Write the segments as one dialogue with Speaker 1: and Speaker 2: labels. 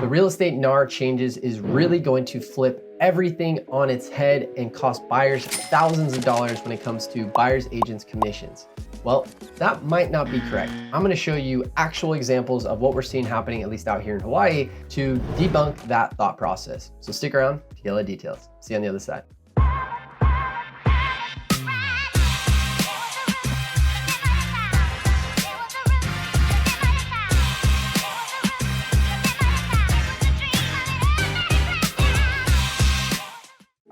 Speaker 1: The real estate NAR changes is really going to flip everything on its head and cost buyers thousands of dollars when it comes to buyers agents commissions. Well, that might not be correct. I'm going to show you actual examples of what we're seeing happening, at least out here in Hawaii, to debunk that thought process. So stick around to get all the details. See you on the other side.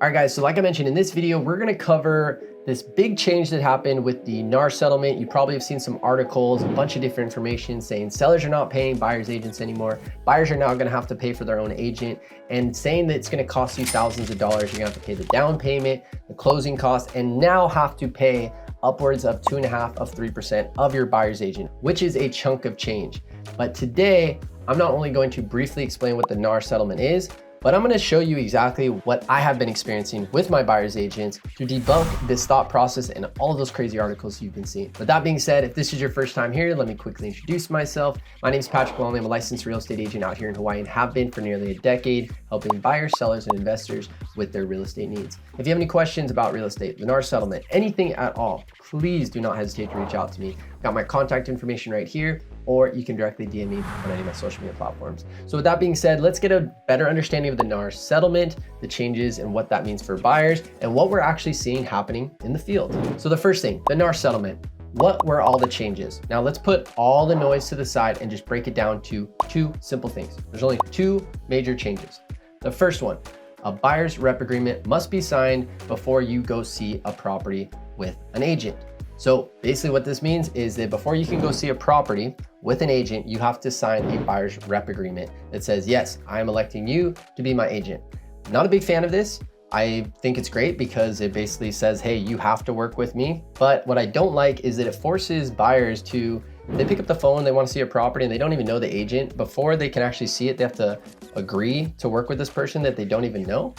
Speaker 1: All right, guys, so like I mentioned in this video, we're gonna cover this big change that happened with the NAR settlement. You probably have seen some articles, a bunch of different information saying sellers are not paying buyers agents anymore. Buyers are now gonna have to pay for their own agent, and saying that it's gonna cost you thousands of dollars. You're gonna have to pay the down payment, the closing costs, and now have to pay upwards of 2.5% of 3% of your buyer's agent, which is a chunk of change. But today, I'm not only going to briefly explain what the NAR settlement is, but I'm gonna show you exactly what I have been experiencing with my buyer's agents to debunk this thought process and all of those crazy articles you've been seeing. With that being said, if this is your first time here, let me quickly introduce myself. My name is Patrick Longley. I'm a licensed real estate agent out here in Hawaii and have been for nearly a decade, helping buyers, sellers, and investors with their real estate needs. If you have any questions about real estate, the NAR settlement, anything at all, please do not hesitate to reach out to me. I've got my contact information right here, or you can directly DM me on any of my social media platforms. So with that being said, let's get a better understanding of the NAR settlement, the changes and what that means for buyers, and what we're actually seeing happening in the field. So the first thing, the NAR settlement. What were all the changes? Now let's put all the noise to the side and just break it down to two simple things. There's only two major changes. The first one, a buyer's rep agreement must be signed before you go see a property with an agent. So basically what this means is that before you can go see a property with an agent, you have to sign a buyer's rep agreement that says, yes, I am electing you to be my agent. Not a big fan of this. I think it's great because it basically says, hey, you have to work with me. But what I don't like is that it forces buyers to, they pick up the phone, they want to see a property and they don't even know the agent. Before they can actually see it, they have to agree to work with this person that they don't even know.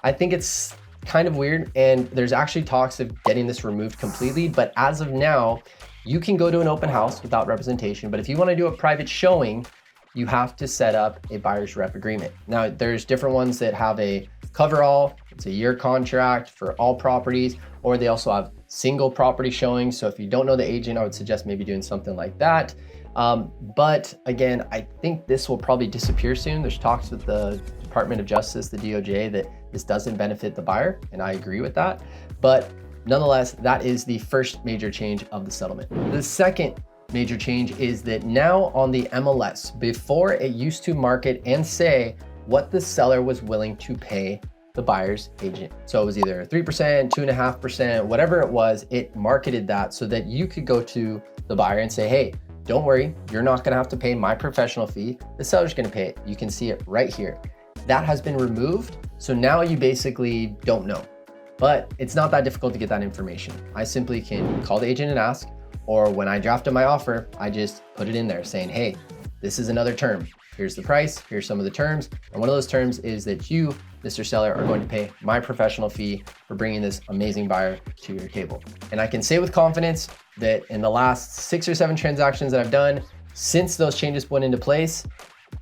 Speaker 1: I think it's kind of weird, and there's actually talks of getting this removed completely, but as of now, you can go to an open house without representation, but if you want to do a private showing, you have to set up a buyer's rep agreement. Now, there's different ones that have a coverall, it's a year contract for all properties, or they also have single property showings. So if you don't know the agent, I would suggest maybe doing something like that. But again, I think this will probably disappear soon. There's talks with the Department of Justice, the DOJ, that this doesn't benefit the buyer, and I agree with that. But nonetheless, that is the first major change of the settlement. The second major change is that now on the MLS, before it used to market and say what the seller was willing to pay the buyer's agent. So it was either 3%, 2.5%, whatever it was, it marketed that so that you could go to the buyer and say, hey, don't worry, you're not gonna have to pay my professional fee. The seller's gonna pay it. You can see it right here. That has been removed. So now you basically don't know, but it's not that difficult to get that information. I simply can call the agent and ask, or when I drafted my offer, I just put it in there saying, hey, this is another term. Here's the price, here's some of the terms. And one of those terms is that you, Mr. Seller, are going to pay my professional fee for bringing this amazing buyer to your table. And I can say with confidence that in the last 6 or 7 transactions that I've done, since those changes went into place,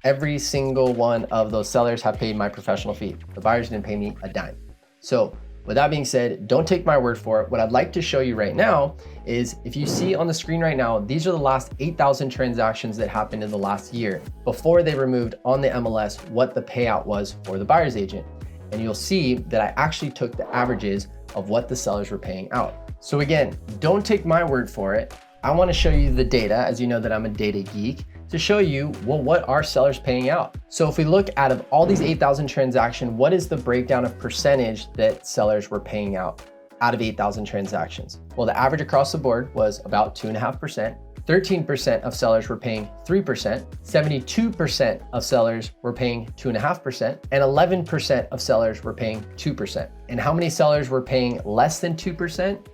Speaker 1: every single one of those sellers have paid my professional fee. The buyers didn't pay me a dime. So with that being said, don't take my word for it. What I'd like to show you right now is, if you see on the screen right now, these are the last 8,000 transactions that happened in the last year before they removed on the MLS what the payout was for the buyer's agent. And you'll see that I actually took the averages of what the sellers were paying out. So again, don't take my word for it. I want to show you the data, as you know that I'm a data geek, to show you, well, what are sellers paying out? So if we look out of all these 8,000 transactions, what is the breakdown of percentage that sellers were paying out of 8,000 transactions? Well, the average across the board was about 2.5%. 13% of sellers were paying 3%, 72% of sellers were paying 2.5%, and 11% of sellers were paying 2%. And how many sellers were paying less than 2%?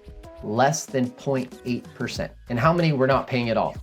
Speaker 1: Less than 0.8%. And how many were not paying at all?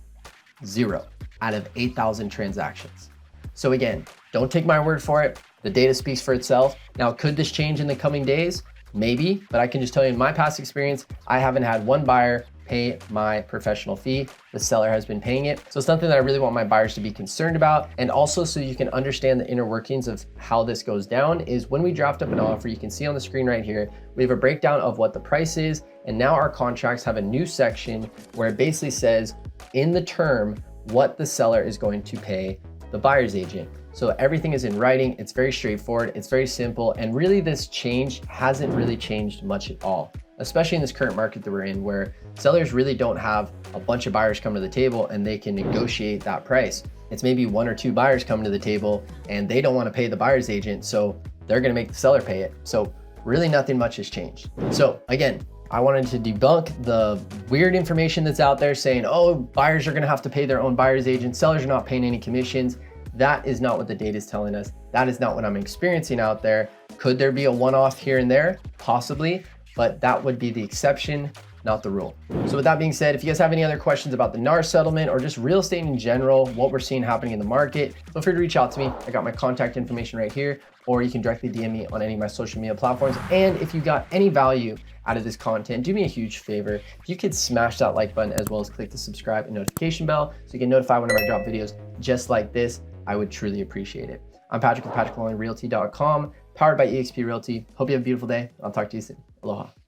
Speaker 1: 0 out of 8,000 transactions. So again, don't take my word for it. The data speaks for itself. Now, could this change in the coming days? Maybe, but I can just tell you in my past experience, I haven't had one buyer pay my professional fee. The seller has been paying it. So it's something that I really want my buyers to be concerned about. And also, so you can understand the inner workings of how this goes down, is when we draft up an offer, you can see on the screen right here, we have a breakdown of what the price is. And now our contracts have a new section where it basically says in the term what the seller is going to pay the buyer's agent. So everything is in writing. It's very straightforward. It's very simple. And really this change hasn't really changed much at all, especially in this current market that we're in, where sellers really don't have a bunch of buyers come to the table and they can negotiate that price. It's maybe 1 or 2 buyers coming to the table and they don't want to pay the buyer's agent, so they're going to make the seller pay it. So really nothing much has changed. So again, I wanted to debunk the weird information that's out there saying, oh, buyers are going to have to pay their own buyer's agent, sellers are not paying any commissions. That is not what the data is telling us. That is not what I'm experiencing out there. Could there be a one-off here and there? Possibly, but that would be the exception, not the rule. So with that being said, if you guys have any other questions about the NAR settlement or just real estate in general, what we're seeing happening in the market, feel free to reach out to me. I got my contact information right here, or you can directly DM me on any of my social media platforms. And if you got any value out of this content, do me a huge favor. If you could smash that like button as well as click the subscribe and notification bell so you get notified whenever I drop videos just like this, I would truly appreciate it. I'm Patrick with PatrickLawrenRealty.com, powered by eXp Realty. Hope you have a beautiful day. I'll talk to you soon. Aloha.